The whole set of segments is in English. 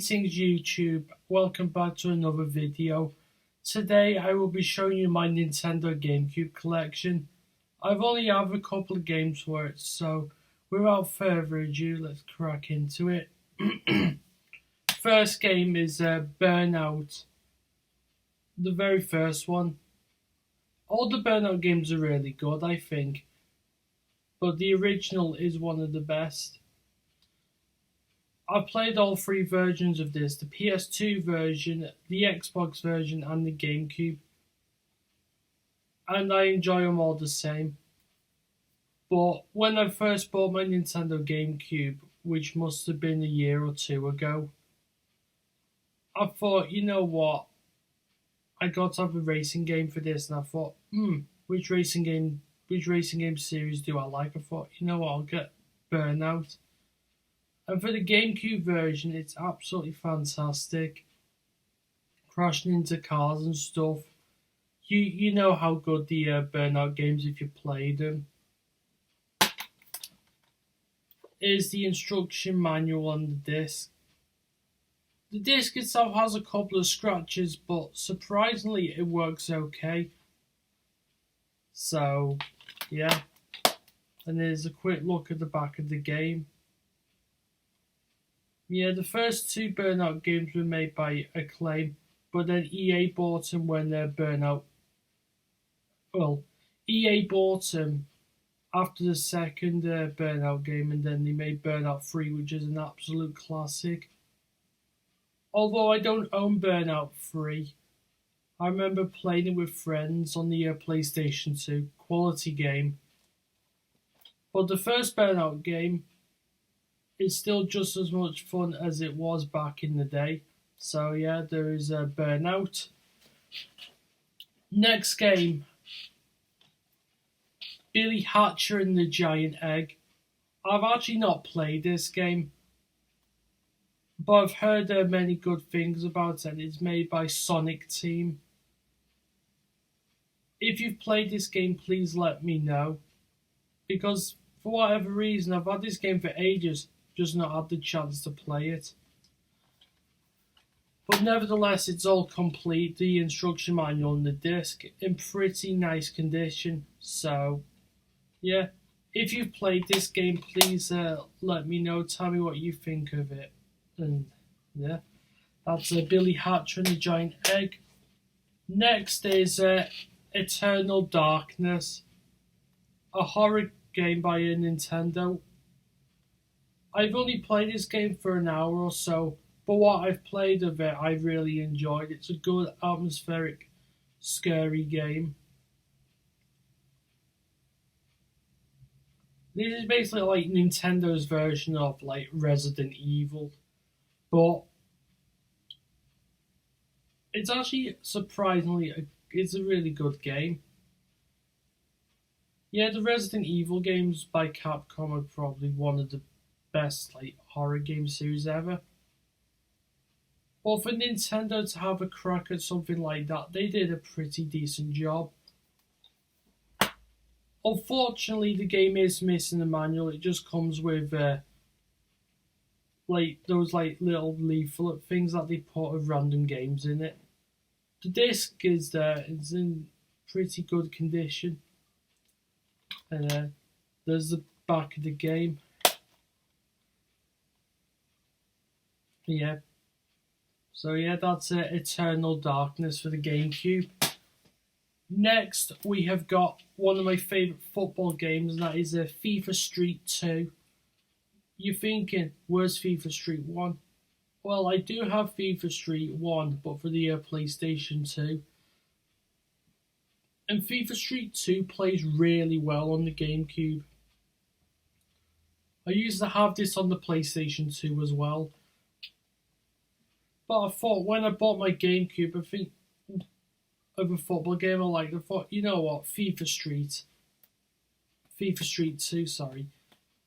Greetings YouTube, welcome back to another video. Today I will be showing you my Nintendo Gamecube collection. I've only have a couple of games for it, so without further ado, let's crack into it. First game is Burnout, the very first one. All the Burnout games are really good, I think, but the original is one of the best. I've played all three versions of this, the PS2 version, the Xbox version and the Gamecube. And I enjoy them all the same. But when I first bought my Nintendo Gamecube, which must have been a year or two ago, I thought, you know what, I got to have a racing game for this, and I thought, which racing game series do I like? I thought, you know what, I'll get Burnout. And for the Gamecube version, it's absolutely fantastic. Crashing into cars and stuff. You know how good the Burnout games if you play them. Here's the instruction manual on the disc. The disc itself has a couple of scratches, but surprisingly it works okay. So, yeah. And here's a quick look at the back of the game. Yeah, the first two Burnout games were made by Acclaim, but then EA bought them when EA bought them after the second Burnout game, and then they made Burnout 3, which is an absolute classic. Although I don't own Burnout 3, I remember playing it with friends on the PlayStation 2, quality game. But the first Burnout game, it's still just as much fun as it was back in the day. So yeah, there is a Burnout. Next game, Billy Hatcher and the Giant Egg. I've actually not played this game, but I've heard many good things about it. It's made by Sonic Team. If you've played this game, please let me know, because for whatever reason, I've had this game for ages, just not had the chance to play it. But nevertheless, it's all complete, the instruction manual and the disc, in pretty nice condition. So, yeah, if you've played this game, please let me know, tell me what you think of it. And yeah, that's Billy Hatcher and the Giant Egg. Next is Eternal Darkness, a horror game by Nintendo. I've only played this game for an hour or so, but what I've played of it, I really enjoyed. It's a good, atmospheric, scary game. This is basically like Nintendo's version of like Resident Evil, but it's actually surprisingly, it's a really good game. Yeah, the Resident Evil games by Capcom are probably one of the best like horror game series ever. But for Nintendo to have a crack at something like that, they did a pretty decent job. Unfortunately, the game is missing a manual. It just comes with like those like little leaflet things that they put of random games in it. The disc is there; it's in pretty good condition. And there's the back of the game. Yeah. So yeah, that's Eternal Darkness for the Gamecube. Next, we have got one of my favourite football games, and that is FIFA Street 2. You're thinking, where's FIFA Street 1? Well, I do have FIFA Street 1, but for the PlayStation 2. And FIFA Street 2 plays really well on the Gamecube. I used to have this on the PlayStation 2 as well. But I thought when I bought my Gamecube, I think of a football game I thought, you know what, FIFA Street 2, sorry.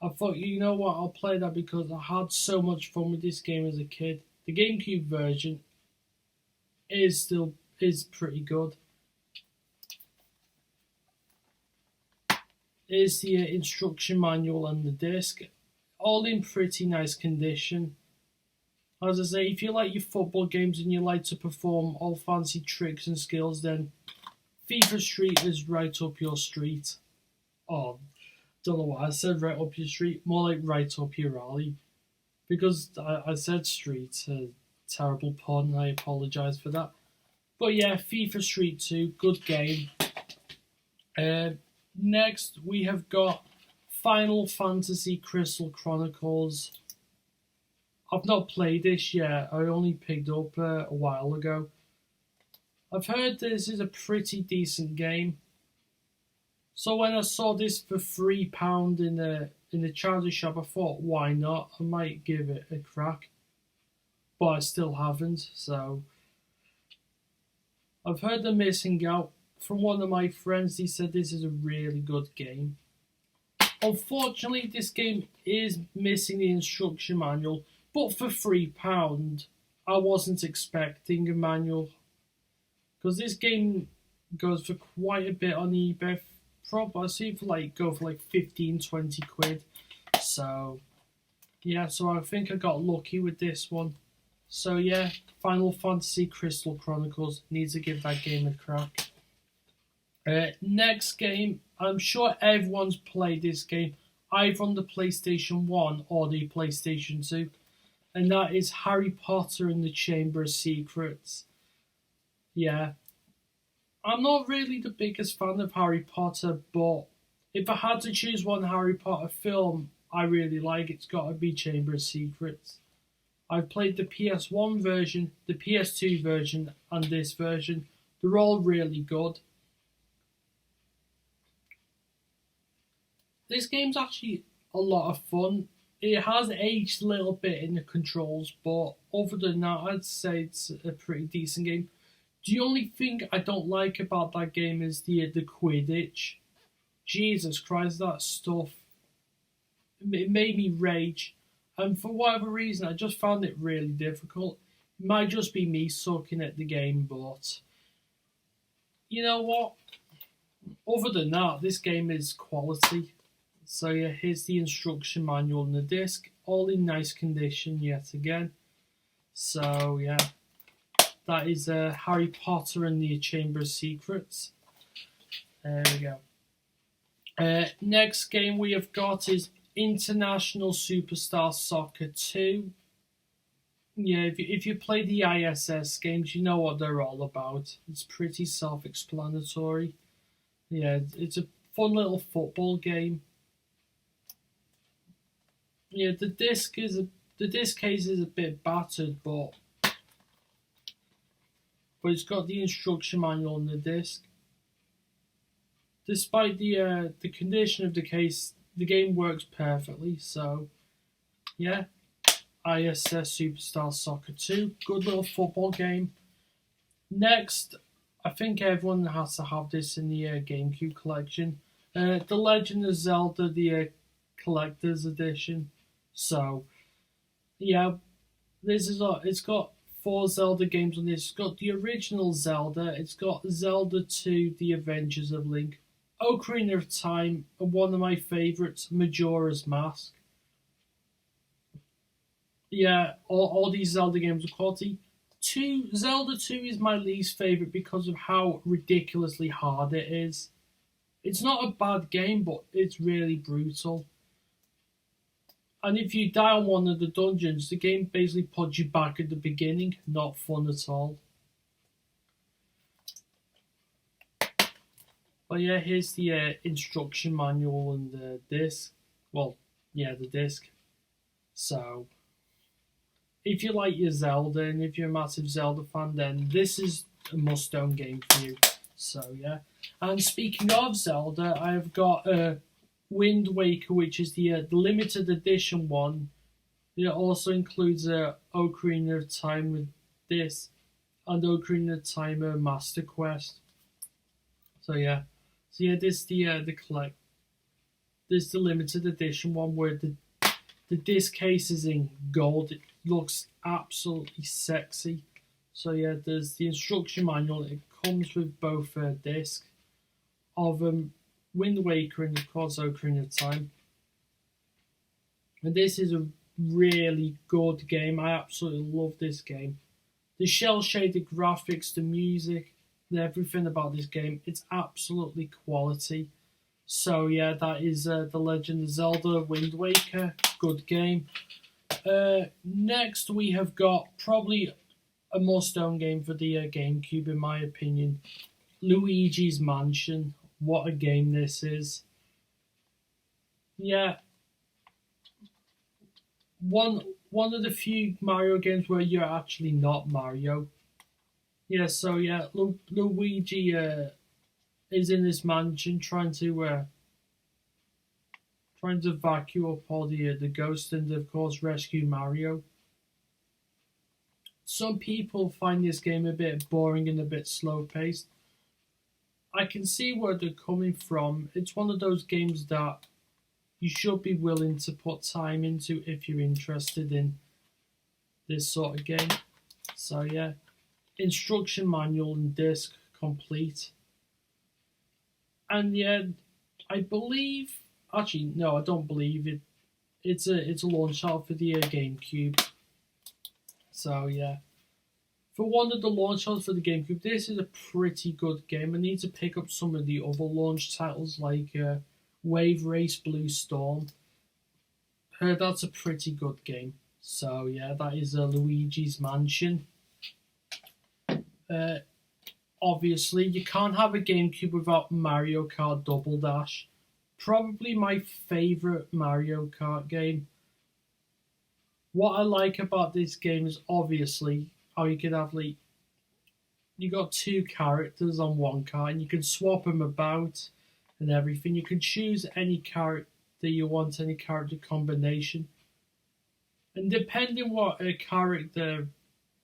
I thought, you know what, I'll play that because I had so much fun with this game as a kid. The Gamecube version is pretty good. Here's the instruction manual and the disc, all in pretty nice condition. As I say, if you like your football games and you like to perform all fancy tricks and skills, then FIFA Street is right up your street. Oh, don't know why I said right up your street, more like right up your alley. Because I said street, a terrible pun, I apologise for that. But yeah, FIFA Street 2, good game. Next, we have got Final Fantasy Crystal Chronicles. I've not played this yet, I only picked up a while ago. I've heard this is a pretty decent game. So when I saw this for £3 in the charity shop, I thought, why not? I might give it a crack. But I still haven't, so I've heard they're missing out. From one of my friends, he said this is a really good game. Unfortunately, this game is missing the instruction manual, but for £3, I wasn't expecting a manual. Because this game goes for quite a bit on eBay. Probably I see it go for 15-20 quid. So yeah, so I think I got lucky with this one. So yeah, Final Fantasy Crystal Chronicles, needs to give that game a crack. Next game, I'm sure everyone's played this game either on the PlayStation 1 or the PlayStation 2, and that is Harry Potter and the Chamber of Secrets. Yeah, I'm not really the biggest fan of Harry Potter, but if I had to choose one Harry Potter film I really like, it's got to be Chamber of Secrets. I've played the PS1 version, the PS2 version, and this version. They're all really good. This game's actually a lot of fun. It has aged a little bit in the controls, but other than that, I'd say it's a pretty decent game. The only thing I don't like about that game is the Quidditch. Jesus Christ, that stuff. It made me rage. And for whatever reason, I just found it really difficult. It might just be me sucking at the game, but you know what? Other than that, this game is quality. So yeah, here's the instruction manual and the disc, all in nice condition yet again. So yeah, that is Harry Potter and the Chamber of Secrets. There we go. Next game we have got is International Superstar Soccer 2. Yeah, if you play the ISS games, you know what they're all about. It's pretty self-explanatory. Yeah, it's a fun little football game. Yeah, the disc case is a bit battered, but it's got the instruction manual on the disc. Despite the condition of the case, the game works perfectly. So, yeah, ISS Superstar Soccer 2, good little football game. Next, I think everyone has to have this in the Gamecube collection. The Legend of Zelda, the Collector's Edition. So, yeah, it's got 4 Zelda games on this. It's got the original Zelda, it's got Zelda 2, The Adventures of Link, Ocarina of Time, and one of my favourites, Majora's Mask. Yeah, all these Zelda games are quality. Zelda 2 is my least favourite because of how ridiculously hard it is. It's not a bad game, but it's really brutal. And if you die on one of the dungeons, the game basically puts you back at the beginning. Not fun at all. But yeah, here's the instruction manual and the disc. Well, yeah, the disc. So, if you like your Zelda and if you're a massive Zelda fan, then this is a must-own game for you. So, yeah. And speaking of Zelda, I've got Wind Waker, which is the limited edition one. It also includes Ocarina of Time with this and Ocarina of Time Master Quest. So yeah, this the collect. This is the limited edition one where the disc case is in gold. It looks absolutely sexy. So yeah, there's the instruction manual. It comes with both discs of Wind Waker and of course Ocarina of Time. And this is a really good game. I absolutely love this game. The shell shaded graphics, the music, everything about this game, it's absolutely quality. So yeah, that is The Legend of Zelda Wind Waker. Good game. Next we have got probably a must-own game for the GameCube in my opinion. Luigi's Mansion. What a game this is. Yeah. One of the few Mario games where you're actually not Mario. Yeah, so yeah, Luigi is in this mansion trying to vacuum up all the ghosts and of course rescue Mario. Some people find this game a bit boring and a bit slow paced. I can see where they're coming from. It's one of those games that you should be willing to put time into if you're interested in this sort of game. So yeah, instruction manual and disc complete. And yeah, I believe, actually no, I don't believe it. It's a launch title for the GameCube. So yeah, for one of the launch titles for the GameCube, this is a pretty good game. I need to pick up some of the other launch titles like Wave Race Blue Storm. That's a pretty good game. So yeah, that is Luigi's Mansion. Obviously, you can't have a GameCube without Mario Kart Double Dash. Probably my favourite Mario Kart game. What I like about this game is obviously how you could have you got two characters on one car and you can swap them about and everything. You can choose any character you want, any character combination. And depending what character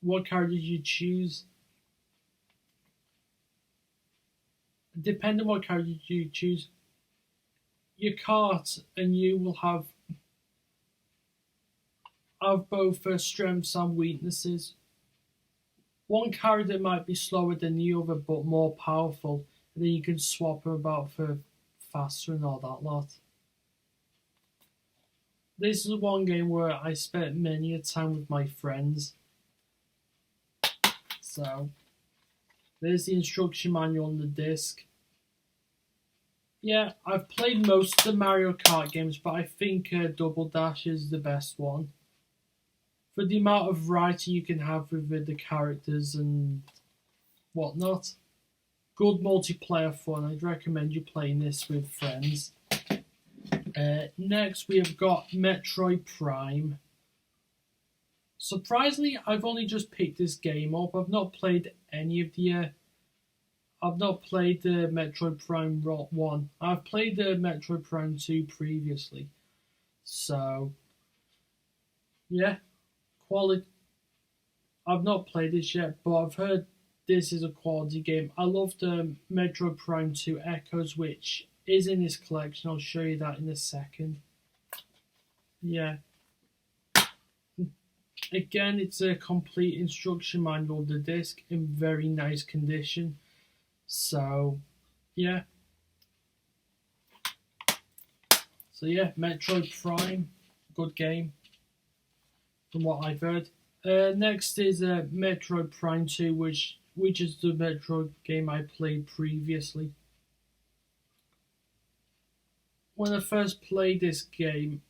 you choose, your kart and you will have both strengths and weaknesses. One character might be slower than the other but more powerful, and then you can swap them about for faster and all that lot. This is one game where I spent many a time with my friends. So, there's the instruction manual on the disc. Yeah, I've played most of the Mario Kart games, but I think Double Dash is the best one. For the amount of variety you can have with the characters and whatnot. Good multiplayer fun. I'd recommend you playing this with friends. Next, we have got Metroid Prime. Surprisingly, I've only just picked this game up. I've not played any of the. I've not played the Metroid Prime 1. I've played the Metroid Prime 2 previously. So, yeah, quality. I've not played this yet, but I've heard this is a quality game. I love the Metroid Prime 2 Echoes, which is in this collection. I'll show you that in a second. Yeah. Again, it's a complete instruction manual, the disc, in very nice condition. So, yeah. Metroid Prime, good game, from what I've heard. Next is Metroid Prime 2, which is the Metroid game I played previously. When I first played this game,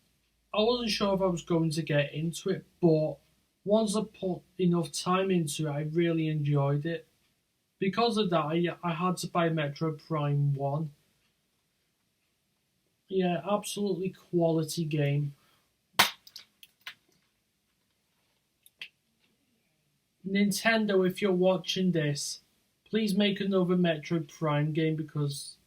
I wasn't sure if I was going to get into it, but once I put enough time into it, I really enjoyed it. Because of that, I had to buy Metroid Prime 1. Yeah, absolutely quality game. Nintendo, if you're watching this, please make another Metroid Prime game because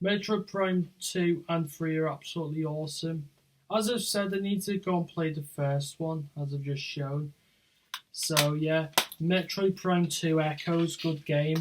Metroid Prime 2 and 3 are absolutely awesome. As I've said, I need to go and play the first one, as I've just shown. So yeah, Metroid Prime 2 Echoes, good game.